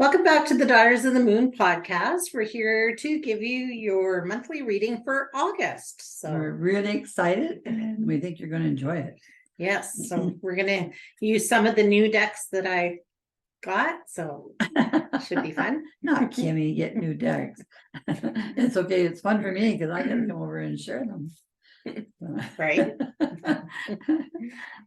Welcome back to the Daughters of the Moon podcast. We're here to give you your monthly reading for August. So we're really excited and we think you're going to enjoy it. Yes, so we're going to use some of the new decks that I got, so it should be fun. Not Kimmy, get new decks. It's okay. It's fun for me because I get to come over and share them. Right.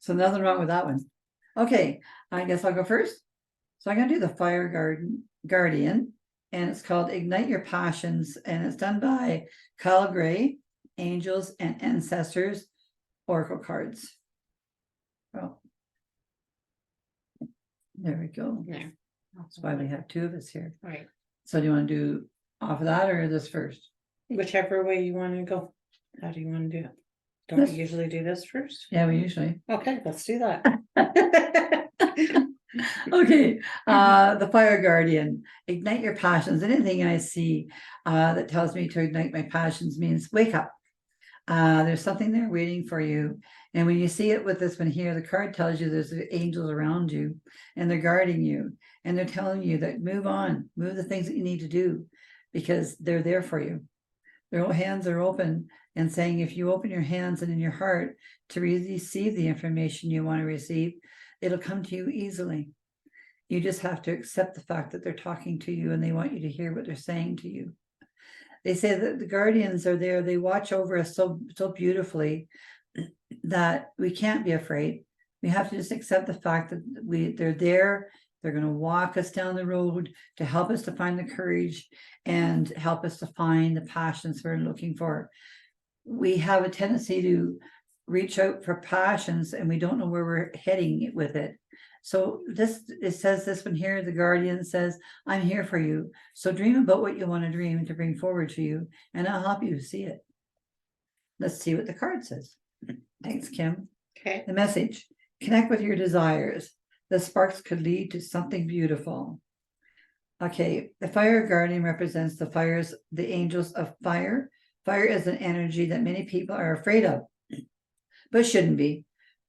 So nothing wrong with that one. Okay, I guess I'll go first. So I'm going to do the Fire Guardian, and it's called Ignite Your Passions, and it's done by Kyle Gray, Angels and Ancestors Oracle cards. Oh, there we go. Yeah. That's why we have two of us here. Right. So do you want to do off of that or this first? Whichever way you want to go. How do you want to do it? Don't we usually do this first? Yeah, we usually. Okay, let's do that. Okay, the Fire Guardian, ignite your passions. Anything I see that tells me to ignite my passions means wake up. There's something there waiting for you. And when you see it with this one here, the card tells you there's angels around you and they're guarding you. And they're telling you that move on, move the things that you need to do because they're there for you. Their hands are open and saying, if you open your hands and in your heart to receive the information you want to receive, it'll come to you easily. You just have to accept the fact that they're talking to you and they want you to hear what they're saying to you. They say that the guardians are there. They watch over us so beautifully that we can't be afraid. We have to just accept the fact that they're there. They're going to walk us down the road to help us to find the courage and help us to find the passions we're looking for. We have a tendency to reach out for passions and we don't know where we're heading with it. So it says this one here, the Guardian says, I'm here for you. So dream about what you want to dream to bring forward to you, and I'll help you see it. Let's see what the card says. Thanks, Kim. Okay. The message, connect with your desires. The sparks could lead to something beautiful. Okay, the Fire Guardian represents the angels of fire. Fire is an energy that many people are afraid of, but shouldn't be.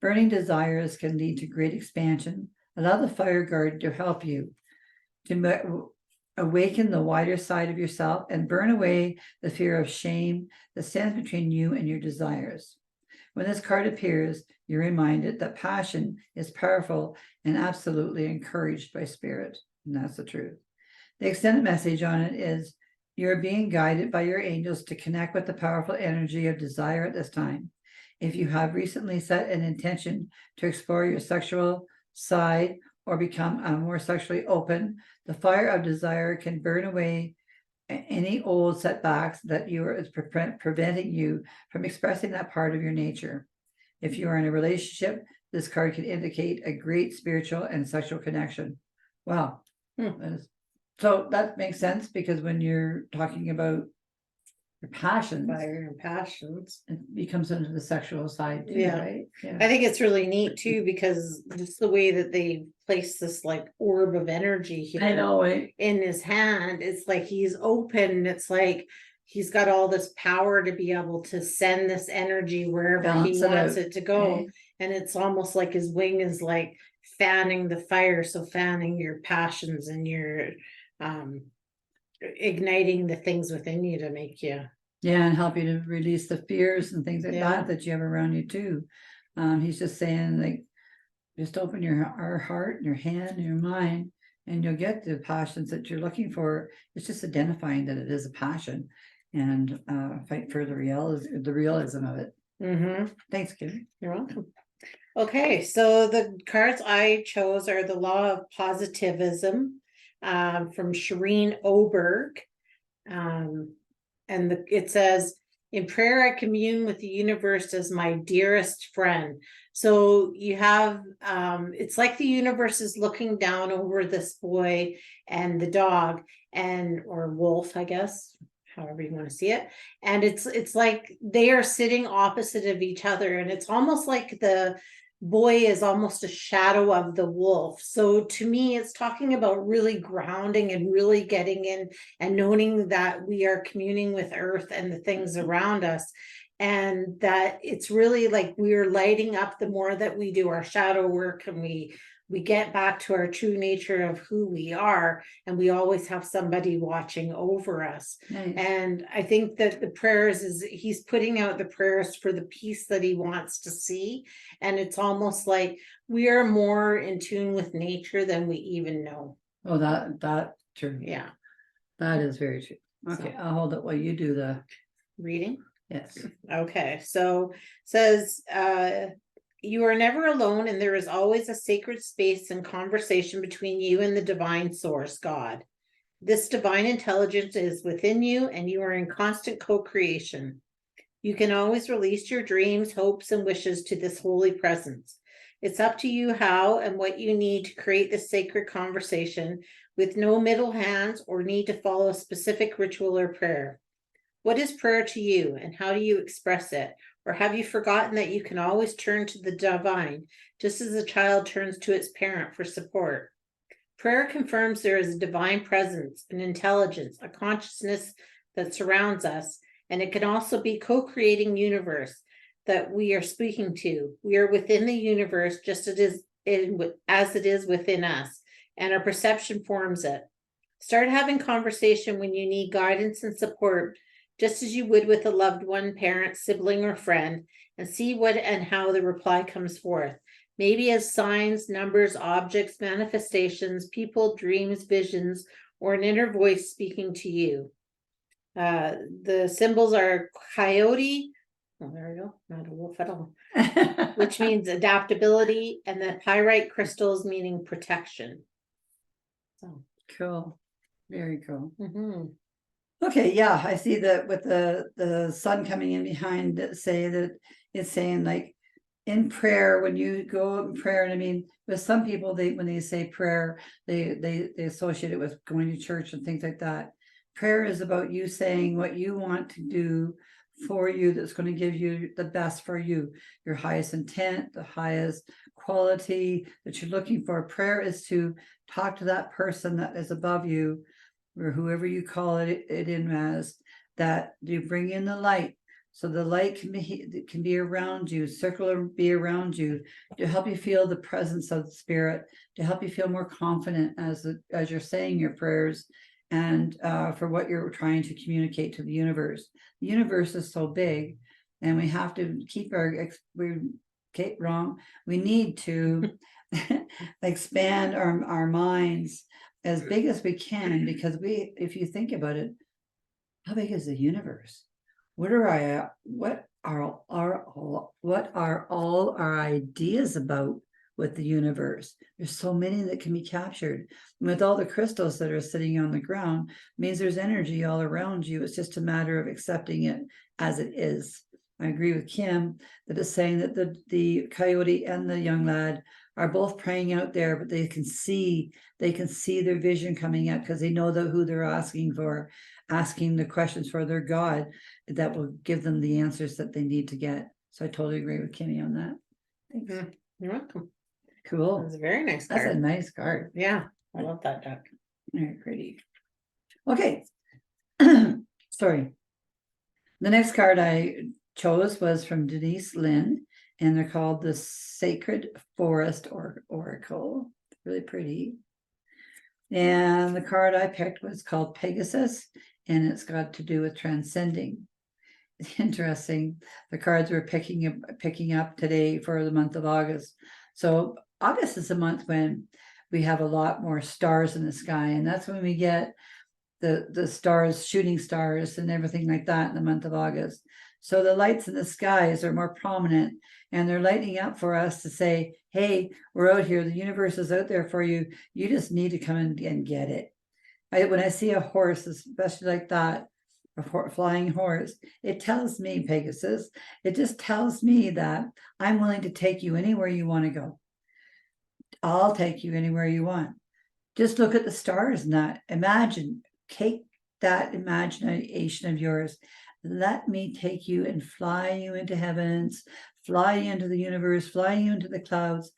Burning desires can lead to great expansion. Allow the Fire Guard to help you to awaken the wider side of yourself and burn away the fear of shame that stands between you and your desires. When this card appears, you're reminded that passion is powerful and absolutely encouraged by spirit. And that's the truth. The extended message on it is, you're being guided by your angels to connect with the powerful energy of desire at this time. If you have recently set an intention to explore your sexual side or become more sexually open, the fire of desire can burn away any old setbacks that is preventing you from expressing that part of your nature. If you are in a relationship, this card can indicate a great spiritual and sexual connection. Wow. So that makes sense because when you're talking about your passions, Fire and passions, it becomes into the sexual side too, Yeah. right? Yeah. I think it's really neat too because just the way that they place this like orb of energy here I know, right? in his hand, it's like he's open. It's like he's got all this power to be able to send this energy wherever Balance he it wants out. it to go. Okay. And it's almost like his wing is like fanning the fire. So fanning your passions and your igniting the things within you to make you. Yeah, and help you to release the fears and things like Yeah. that you have around you too. He's just saying, like, just open our heart and your hand and your mind, and you'll get the passions that you're looking for. It's just identifying that it is a passion, and fight for the realism of it. Thanks, Kim. You're welcome. Okay, so the cards I chose are the Law of Positivism from Shereen Oberg. And it says, in prayer, I commune with the universe as my dearest friend. So you have, it's like the universe is looking down over this boy and the dog or wolf, I guess, however you want to see it. And it's like they are sitting opposite of each other. And it's almost like the boy is almost a shadow of the wolf. So to me, it's talking about really grounding and really getting in and knowing that we are communing with earth and the things around us. And that it's really like we're lighting up the more that we do our shadow work and we we get back to our true nature of who we are, and we always have somebody watching over us. Nice. And I think that the prayers is he's putting out the prayers for the peace that he wants to see. And it's almost like we are more in tune with nature than we even know. Oh, that true. Yeah. That is very true. Okay, I'll hold it while you do the Reading. yes. Okay, so says you are never alone, and there is always a sacred space and conversation between you and the divine source, God. This divine intelligence is within you, and you are in constant co-creation. You can always release your dreams, hopes, and wishes to this holy presence. It's up to you how and what you need to create this sacred conversation with no middle hands or need to follow a specific ritual or prayer. What is prayer to you, and how do you express it? Or have you forgotten that you can always turn to the divine, just as a child turns to its parent for support? Prayer confirms there is a divine presence, an intelligence, a consciousness that surrounds us, and it can also be co-creating universe that we are speaking to. We are within the universe just as it is within us, and our perception forms it. Start having conversation when you need guidance and support, just as you would with a loved one, parent, sibling, or friend, and see what and how the reply comes forth. Maybe as signs, numbers, objects, manifestations, people, dreams, visions, or an inner voice speaking to you. The symbols are coyote, oh, there we go, not a wolf at all, which means adaptability, and the pyrite crystals meaning protection. So Cool. Very cool. mm-hmm. Okay, yeah, I see that with the sun coming in behind it, say that it's saying like in prayer, when you go in prayer, and I mean, with some people, when they say prayer, they associate it with going to church and things like that. Prayer is about you saying what you want to do for you, that's going to give you the best for you, your highest intent, the highest quality that you're looking for. Prayer is to talk to that person that is above you, or whoever you call it in as, that you bring in the light. So the light can be around you, circle or be around you, to help you feel the presence of the spirit, to help you feel more confident as you're saying your prayers, and for what you're trying to communicate to the universe. The universe is so big, and we have to keep we need to expand our minds as big as we can, because if you think about it, how big is the universe? What are all our ideas about with the universe? There's so many that can be captured. And with all the crystals that are sitting on the ground, means there's energy all around you. It's just a matter of accepting it as it is. I agree with Kim that is saying that the coyote and the young lad are both praying out there, but they can see their vision coming out, because they know who they're asking the questions for, their God, that will give them the answers that they need to get. So I totally agree with Kimmy on that. Thanks. Mm-hmm. You're welcome. Cool. That's a very nice card. That's a nice card. Yeah, I love that deck. Very pretty. Okay. Sorry. The next card I chose was from Denise Linn, and they're called the Sacred Forest Oracle. Really pretty. And the card I picked was called Pegasus, and it's got to do with transcending. It's interesting. The cards we're picking up today for the month of August. So August is a month when we have a lot more stars in the sky, and that's when we get the stars, shooting stars and everything like that in the month of August. So the lights in the skies are more prominent, and they're lighting up for us to say, hey, we're out here. The universe is out there for you. You just need to come in and get it. When I see a horse, especially like that, a flying horse, it tells me, Pegasus, it just tells me that I'm willing to take you anywhere you want to go. I'll take you anywhere you want. Just look at the stars and that. Imagine, take that imagination of yours. Let me take you and fly you into heavens, fly you into the universe, fly you into the clouds,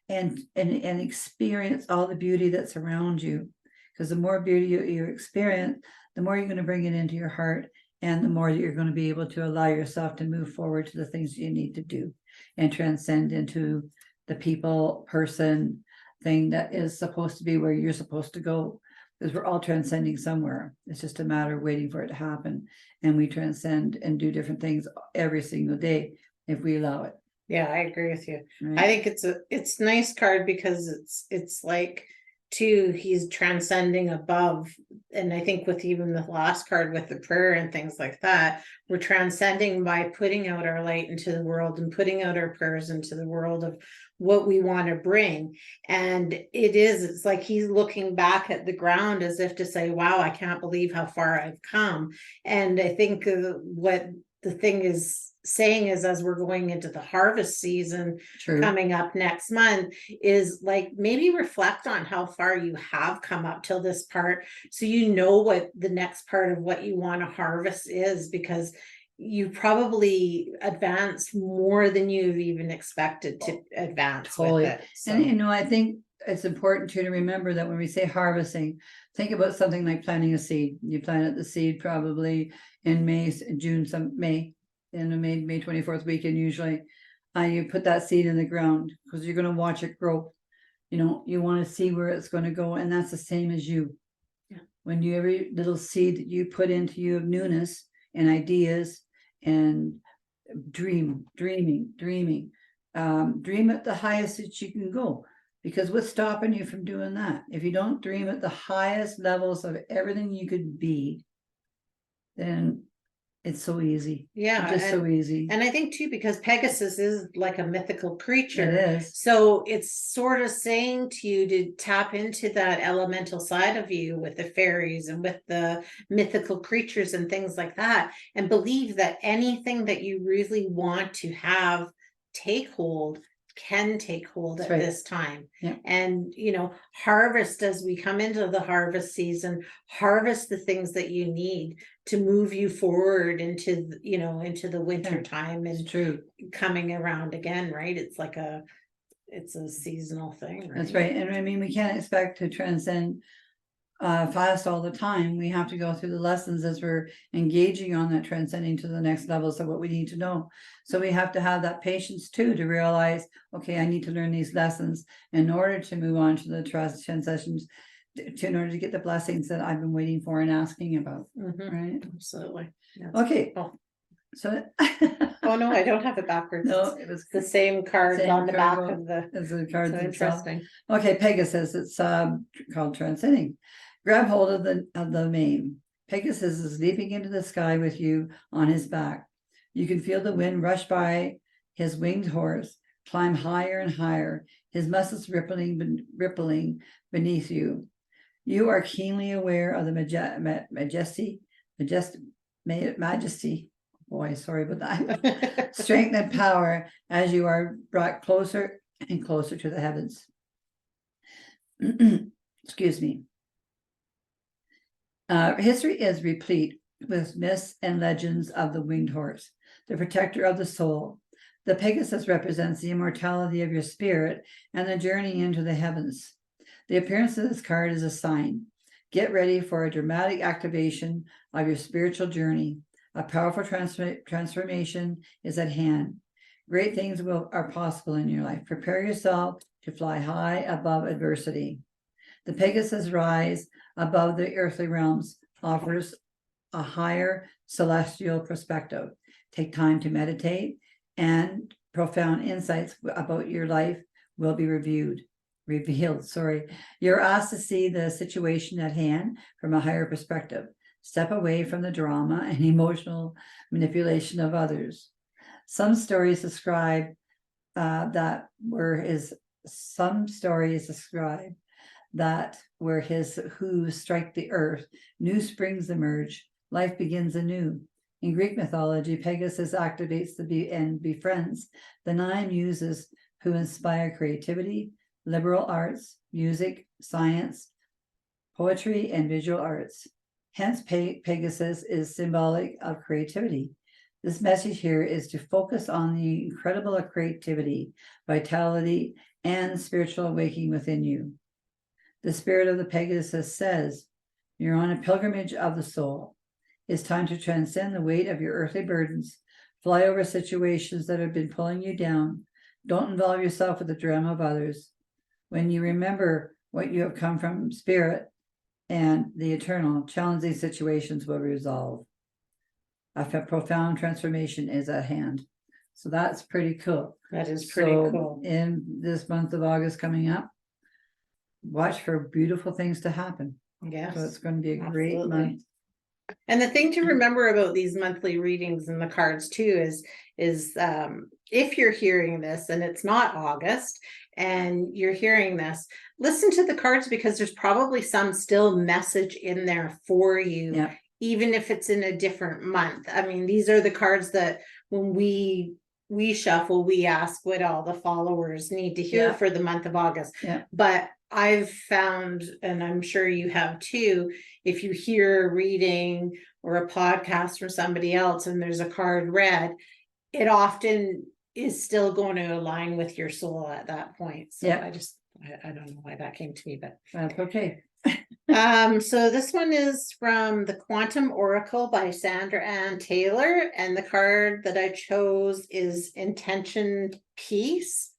and experience all the beauty that's around you. Because the more beauty you experience, the more you're going to bring it into your heart, and the more that you're going to be able to allow yourself to move forward to the things you need to do and transcend into the people, person, thing that is supposed to be where you're supposed to go, because we're all transcending somewhere. It's just a matter of waiting for it to happen. And we transcend and do different things every single day if we allow it. Yeah, I agree with you. Right? I think it's nice card because it's like too, he's transcending above. And I think with even the last card with the prayer and things like that, we're transcending by putting out our light into the world and putting out our prayers into the world of what we want to bring. And it's like he's looking back at the ground as if to say, wow, I can't believe how far I've come. And I think what the thing is saying is, as we're going into the harvest season True. coming up next month, is like maybe reflect on how far you have come up till this part, so you know what the next part of what you want to harvest is, because you probably advanced more than you've even expected to advance Totally. with it. So. And I think it's important too to remember that when we say harvesting, think about something like planting a seed. You planted the seed probably in May, June, in the May 24th weekend usually. You put that seed in the ground because you're going to watch it grow. You want to see where it's going to go, and that's the same as you. Yeah. When every little seed that you put into you of newness and ideas and dreaming, dream at the highest that you can go. Because what's stopping you from doing that? If you don't dream at the highest levels of everything you could be, then it's so easy. Yeah, Just so easy. And I think too, because Pegasus is like a mythical creature. It is. So it's sort of saying to you to tap into that elemental side of you with the fairies and with the mythical creatures and things like that, and believe that anything that you really want to have take hold can take hold That's at right. this time. Yeah. And harvest as we come into the harvest season, harvest the things that you need to move you forward into the winter time and true. coming around again, right? It's like it's a seasonal thing, right? That's right. And I mean, we can't expect to transcend fast all the time. We have to go through the lessons as we're engaging on that transcending to the next levels of what we need to know. So we have to have that patience too, to realize, okay, I need to learn these lessons in order to move on to the transcessions, in order to get the blessings that I've been waiting for and asking about. Right? Absolutely. Okay. Oh. So Oh no, I don't have it backwards. No, it was the same card on the back card of the as the cards so themselves. interesting. Okay, Pegasus. It's called transcending. Grab hold of the mane. Pegasus is leaping into the sky with you on his back. You can feel the wind rush by his winged horse, climb higher and higher, his muscles rippling beneath you. You are keenly aware of the majesty. Boy, sorry about that. Strength and power as you are brought closer and closer to the heavens. Excuse me. History is replete with myths and legends of the winged horse, the protector of the soul. The Pegasus represents the immortality of your spirit and the journey into the heavens. The appearance of this card is a sign. Get ready for a dramatic activation of your spiritual journey. A powerful transformation is at hand. Great things are possible in your life. Prepare yourself to fly high above adversity. The Pegasus rise above the earthly realms offers a higher celestial perspective. Take time to meditate, and profound insights about your life will be revealed. You're asked to see the situation at hand from a higher perspective. Step away from the drama and emotional manipulation of others. Some stories describe that where his hooves strike the earth, new springs emerge, life begins anew. In Greek mythology, Pegasus activates and befriends the 9 muses who inspire creativity, liberal arts, music, science, poetry, and visual arts. Hence, Pegasus is symbolic of creativity. This message here is to focus on the incredible creativity, vitality, and spiritual awakening within you. The spirit of the Pegasus says, you're on a pilgrimage of the soul. It's time to transcend the weight of your earthly burdens, fly over situations that have been pulling you down. Don't involve yourself with the drama of others. When you remember what you have come from spirit and the eternal, challenging situations will resolve. A profound transformation is at hand. So that's pretty cool. That is pretty So cool. in this month of August coming up, watch for beautiful things to happen. Yes. So it's going to be a great absolutely. month. And the thing to remember about these monthly readings and the cards too is if you're hearing this and it's not August and you're hearing this, listen to the cards, because there's probably some still message in there for you, Yeah. even if it's in a different month. I mean, these are the cards that when we shuffle, we ask what all the followers need to hear Yeah. for the month of August. Yeah. But I've found, and I'm sure you have too, if you hear a reading or a podcast from somebody else and there's a card read, it often is still going to align with your soul at that point. So Yeah. I don't know why that came to me, but That's okay. so this one is from the Quantum Oracle by Sandra Ann Taylor, and the card that I chose is Intention Peace.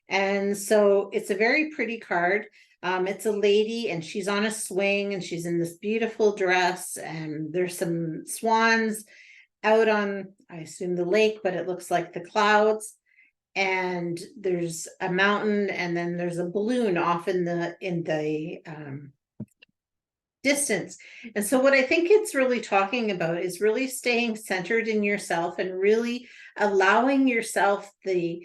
And so it's a very pretty card. It's a lady and she's on a swing and she's in this beautiful dress, and there's some swans out on, I assume, the lake, but it looks like the clouds. And there's a mountain, and then there's a balloon off in the distance. And so what I think it's really talking about is really staying centered in yourself and really allowing yourself the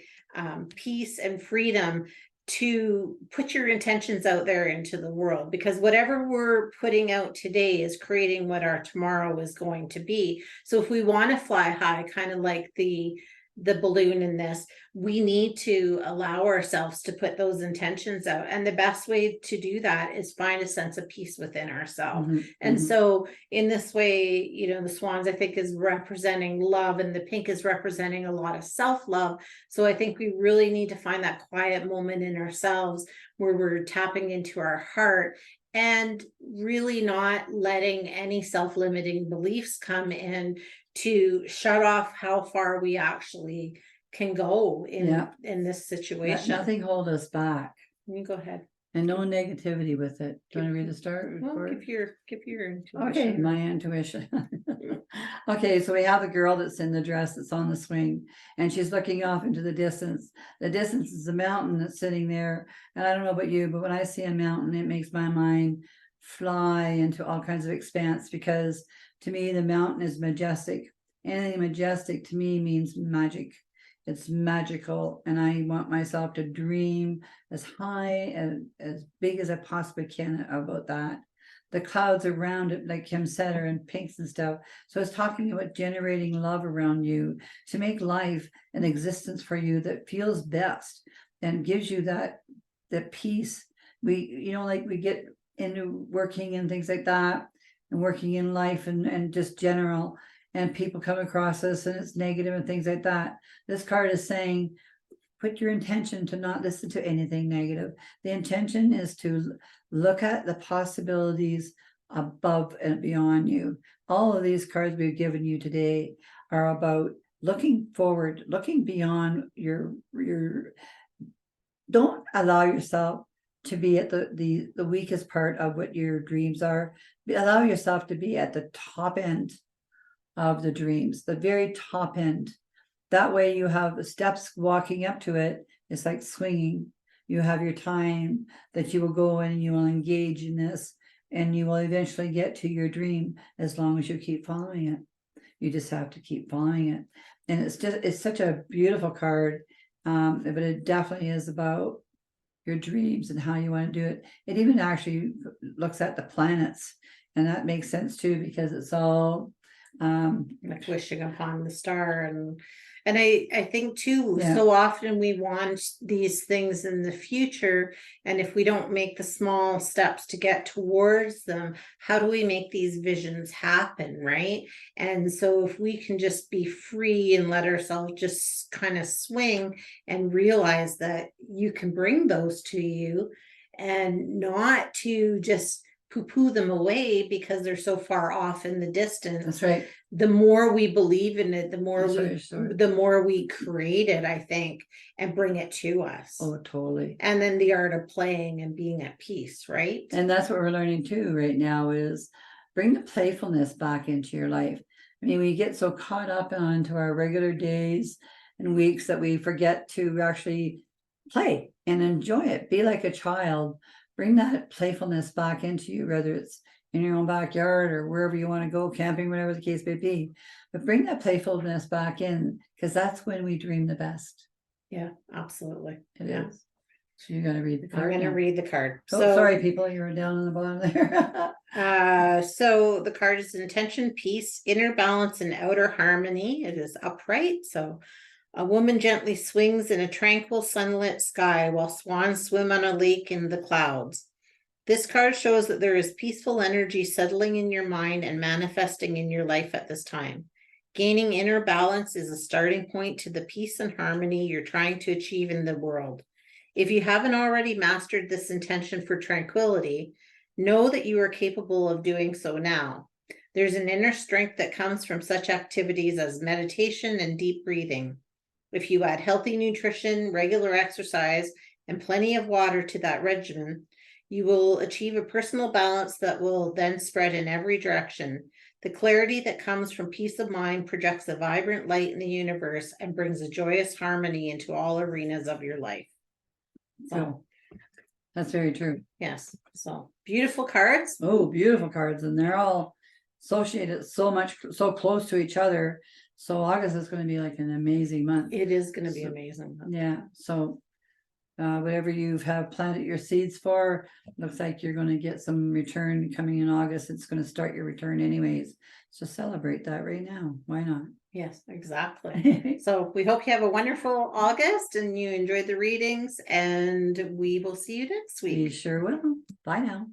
peace and freedom to put your intentions out there into the world, because whatever we're putting out today is creating what our tomorrow is going to be. So if we want to fly high, kind of like the balloon in this, we need to allow ourselves to put those intentions out. And the best way to do that is find a sense of peace within ourselves. Mm-hmm. And so in this way, you know, the swans, I think, is representing love, and the pink is representing a lot of self-love. So I think we really need to find that quiet moment in ourselves where we're tapping into our heart and really not letting any self-limiting beliefs come in to shut off how far we actually can go in this situation. Let nothing hold us back. You go ahead. And no negativity with it. Do you want to read the start? Well, give your intuition. Okay, my intuition. Okay, so we have a girl that's in the dress that's on the swing, and she's looking off into the distance. The distance is a mountain that's sitting there. And I don't know about you, but when I see a mountain, it makes my mind fly into all kinds of expanse, because to me, the mountain is majestic. Anything majestic to me means magic. It's magical, and I want myself to dream as high and as big as I possibly can about that. The clouds around it, like Kim said, are in pinks and stuff. So it's talking about generating love around you to make life an existence for you that feels best and gives you that peace. We get into working and things like that, and working in life and just general, and people come across us and it's negative and things like that. This card is saying, put your intention to not listen to anything negative. The intention is to look at the possibilities above and beyond you. All of these cards we've given you today are about looking forward, looking beyond your don't allow yourself to be at the weakest part of what your dreams are. Allow yourself to be at the top end of the dreams, the very top end. That way you have the steps walking up to it. It's like swinging. You have your time that you will go in and you will engage in this, and you will eventually get to your dream as long as you keep following it. You just have to keep following it. And it's such a beautiful card. But it definitely is about your dreams and how you want to do it. It even actually looks at the planets, and that makes sense too, because it's all like wishing upon the star. And I think too, Yeah. so often we want these things in the future, and if we don't make the small steps to get towards them, how do we make these visions happen, right? And so if we can just be free and let ourselves just kind of swing and realize that you can bring those to you, and not to just poo-poo them away because they're so far off in the distance. That's right. The more we believe in it, the more That's we right. the more we create it, I think, and bring it to us. Oh, totally. And then the art of playing and being at peace, right? And that's what we're learning too right now is bring the playfulness back into your life. I mean, we get so caught up onto our regular days and weeks that we forget to actually play and enjoy it. Be like a child. Bring that playfulness back into you, whether it's in your own backyard or wherever you want to go, camping, whatever the case may be. But bring that playfulness back in, because that's when we dream the best. Yeah, absolutely. It Yeah. is. So you got to read the I'm card. going to now. read the card. Oh, sorry, people, you were down on the bottom there. So the card is intention, peace, inner balance, and outer harmony. It is upright. So a woman gently swings in a tranquil sunlit sky while swans swim on a lake in the clouds. This card shows that there is peaceful energy settling in your mind and manifesting in your life at this time. Gaining inner balance is a starting point to the peace and harmony you're trying to achieve in the world. If you haven't already mastered this intention for tranquility, know that you are capable of doing so now. There's an inner strength that comes from such activities as meditation and deep breathing. If you add healthy nutrition, regular exercise, and plenty of water to that regimen, you will achieve a personal balance that will then spread in every direction. The clarity that comes from peace of mind projects a vibrant light in the universe and brings a joyous harmony into all arenas of your life. So, that's very true. yes. So beautiful cards. Oh, beautiful cards. And they're all associated so close to each other. So August is going to be like an amazing month. It is going to be So, amazing. yeah. So whatever you have planted your seeds for, looks like you're going to get some return coming in August. It's going to start your return anyways. So celebrate that right now. Why not? Yes, exactly. So we hope you have a wonderful August and you enjoyed the readings, and we will see you next week. We sure will. Bye now.